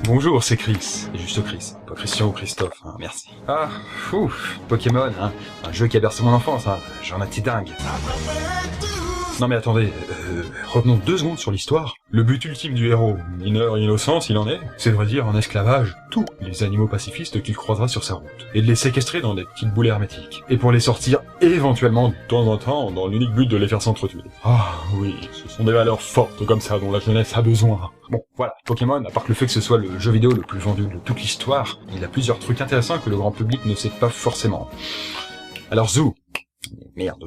Bonjour, c'est Chris. C'est juste Chris, pas Christian ou Christophe, hein, merci. Ah, Pokémon, hein, un jeu qui a bercé mon enfance, hein, j'en étais dingue. Non mais attendez, revenons 2 secondes sur l'histoire. Le but ultime du héros, mineur et innocent s'il en est, c'est de réduire en esclavage tous les animaux pacifistes qu'il croisera sur sa route, et de les séquestrer dans des petites boules hermétiques, et pour les sortir éventuellement de temps en temps dans l'unique but de les faire s'entretuer. Ah oui, ce sont des valeurs fortes comme ça dont la jeunesse a besoin. Bon, voilà, Pokémon, à part le fait que ce soit le jeu vidéo le plus vendu de toute l'histoire, il a plusieurs trucs intéressants que le grand public ne sait pas forcément. Alors Zou... Merde...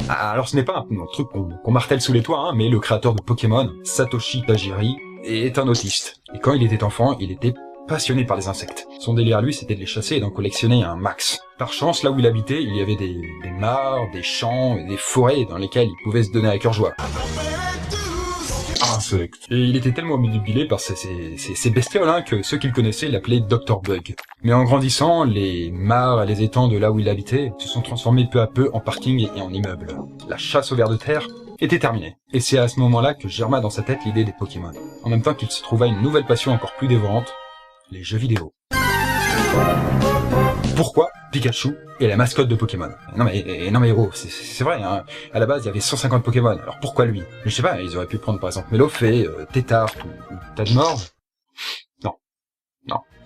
Alors ce n'est pas un truc qu'on martèle sous les toits, hein, mais le créateur de Pokémon, Satoshi Tajiri, est un autiste. Et quand il était enfant, il était passionné par les insectes. Son délire à lui, c'était de les chasser et d'en collectionner un max. Par chance, là où il habitait, il y avait des mares, des champs et des forêts dans lesquelles il pouvait se donner à cœur joie. Insectes. Et il était tellement obnubilé par ces bestioles hein, que ceux qu'il connaissaient l'appelaient Dr Bug. Mais en grandissant, les mares et les étangs de là où il habitait se sont transformés peu à peu en parking et en immeubles. La chasse aux vers de terre était terminée. Et c'est à ce moment-là que germa dans sa tête l'idée des Pokémon. En même temps qu'il se trouva une nouvelle passion encore plus dévorante, les jeux vidéo. Pourquoi Pikachu est la mascotte de Pokémon? Non mais héros, c'est vrai, hein. À la base il y avait 150 Pokémon, alors pourquoi lui? Je sais pas, ils auraient pu prendre par exemple Melofée, Tétart ou Tadmor. Non.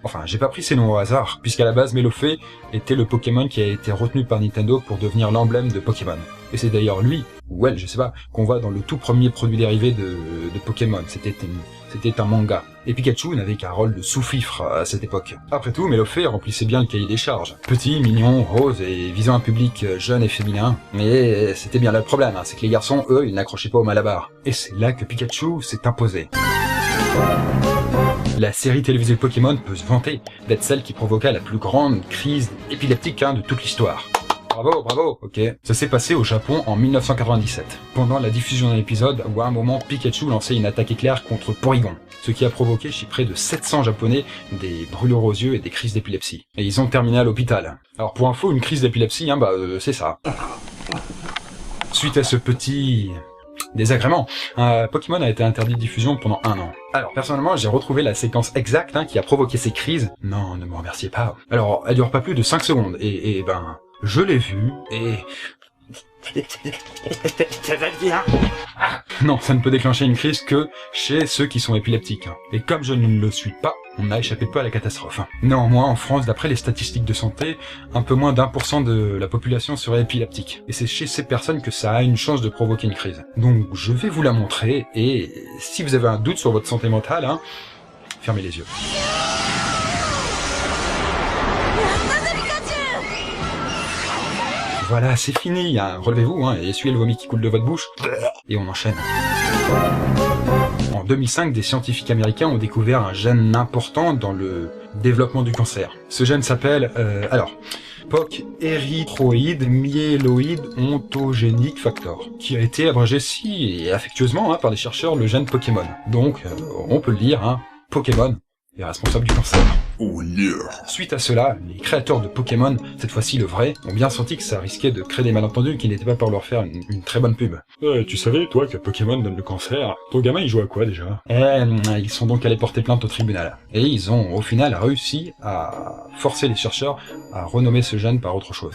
Enfin, j'ai pas pris ces noms au hasard, puisqu'à la base Melofée était le Pokémon qui a été retenu par Nintendo pour devenir l'emblème de Pokémon. Et c'est d'ailleurs lui, ou elle, je sais pas, qu'on voit dans le tout premier produit dérivé de Pokémon. C'était un manga. Et Pikachu n'avait qu'un rôle de sous-fifre à cette époque. Après tout, Melofée remplissait bien le cahier des charges. Petit, mignon, rose et visant un public jeune et féminin. Mais c'était bien là le problème, hein, c'est que les garçons, eux, ils n'accrochaient pas au Malabar. Et c'est là que Pikachu s'est imposé. La série télévisée Pokémon peut se vanter d'être celle qui provoqua la plus grande crise épileptique de toute l'histoire. Bravo, ok. Ça s'est passé au Japon en 1997, pendant la diffusion d'un épisode où à un moment Pikachu lançait une attaque éclair contre Porygon, ce qui a provoqué chez près de 700 Japonais des brûlures aux yeux et des crises d'épilepsie. Et ils ont terminé à l'hôpital. Alors pour info, une crise d'épilepsie, c'est ça. Suite à ce petit... désagrément, Pokémon a été interdit de diffusion pendant 1 an. Alors personnellement, j'ai retrouvé la séquence exacte qui a provoqué ces crises. Non, ne me remerciez pas. Alors, elle dure pas plus de 5 secondes, et je l'ai vue, et... Ça va bien. Non, ça ne peut déclencher une crise que chez ceux qui sont épileptiques. Et comme je ne le suis pas, on n'a échappé peu à la catastrophe. Néanmoins, en France, d'après les statistiques de santé, un peu moins d'1% de la population serait épileptique. Et c'est chez ces personnes que ça a une chance de provoquer une crise. Donc je vais vous la montrer, et si vous avez un doute sur votre santé mentale, fermez les yeux. Voilà, c'est fini, relevez-vous, et essuyez le vomi qui coule de votre bouche, et on enchaîne. En 2005, des scientifiques américains ont découvert un gène important dans le développement du cancer. Ce gène s'appelle, POC érythroïde myéloïde ontogénique factor, qui a été abrégé si affectueusement par les chercheurs le gène Pokémon. Donc, on peut le dire, Pokémon est responsable du cancer. Oh yeah. Suite à cela, les créateurs de Pokémon, cette fois-ci le vrai, ont bien senti que ça risquait de créer des malentendus qui n'étaient pas pour leur faire une très bonne pub. Tu savais, toi, que Pokémon donne le cancer? Ton gamin, il joue à quoi, déjà? Ils sont donc allés porter plainte au tribunal. Et ils ont, au final, réussi à forcer les chercheurs à renommer ce gène par autre chose.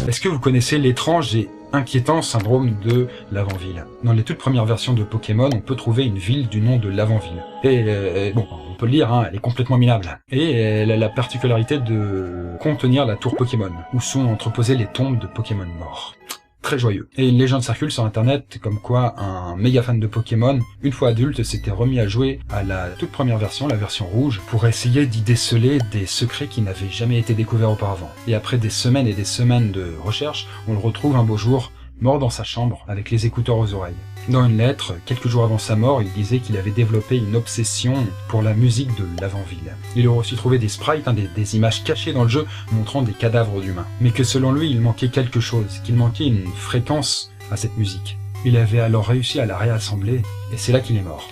Est-ce que vous connaissez l'étrange et inquiétant syndrome de Lavanville? Dans les toutes premières versions de Pokémon, on peut trouver une ville du nom de Lavanville. Et on peut le dire, elle est complètement minable. Et elle a la particularité de contenir la tour Pokémon, où sont entreposées les tombes de Pokémon morts. Très joyeux. Et une légende circule sur internet comme quoi un méga fan de Pokémon, une fois adulte, s'était remis à jouer à la toute première version, la version rouge, pour essayer d'y déceler des secrets qui n'avaient jamais été découverts auparavant. Et après des semaines et des semaines de recherche, on le retrouve un beau jour, mort dans sa chambre, avec les écouteurs aux oreilles. Dans une lettre, quelques jours avant sa mort, il disait qu'il avait développé une obsession pour la musique de Lavanville. Il aurait aussi trouvé des sprites, des images cachées dans le jeu montrant des cadavres d'humains. Mais que selon lui, il manquait quelque chose, qu'il manquait une fréquence à cette musique. Il avait alors réussi à la réassembler, et c'est là qu'il est mort.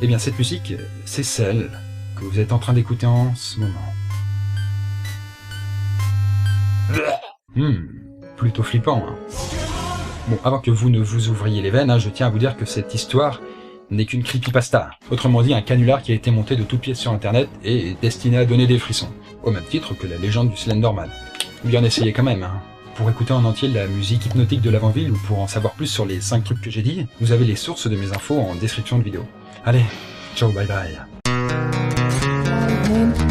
Eh bien cette musique, c'est celle que vous êtes en train d'écouter en ce moment. Plutôt flippant, Bon, avant que vous ne vous ouvriez les veines, je tiens à vous dire que cette histoire n'est qu'une creepypasta. Autrement dit, un canular qui a été monté de toutes pièces sur internet et est destiné à donner des frissons. Au même titre que la légende du Slenderman. Bien essayé quand même, hein. Pour écouter en entier la musique hypnotique de l'Avant-Ville ou pour en savoir plus sur les 5 trucs que j'ai dit, vous avez les sources de mes infos en description de vidéo. Allez, ciao, bye bye.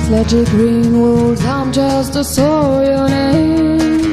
Sledgy green wolves, I'm just a sorry name.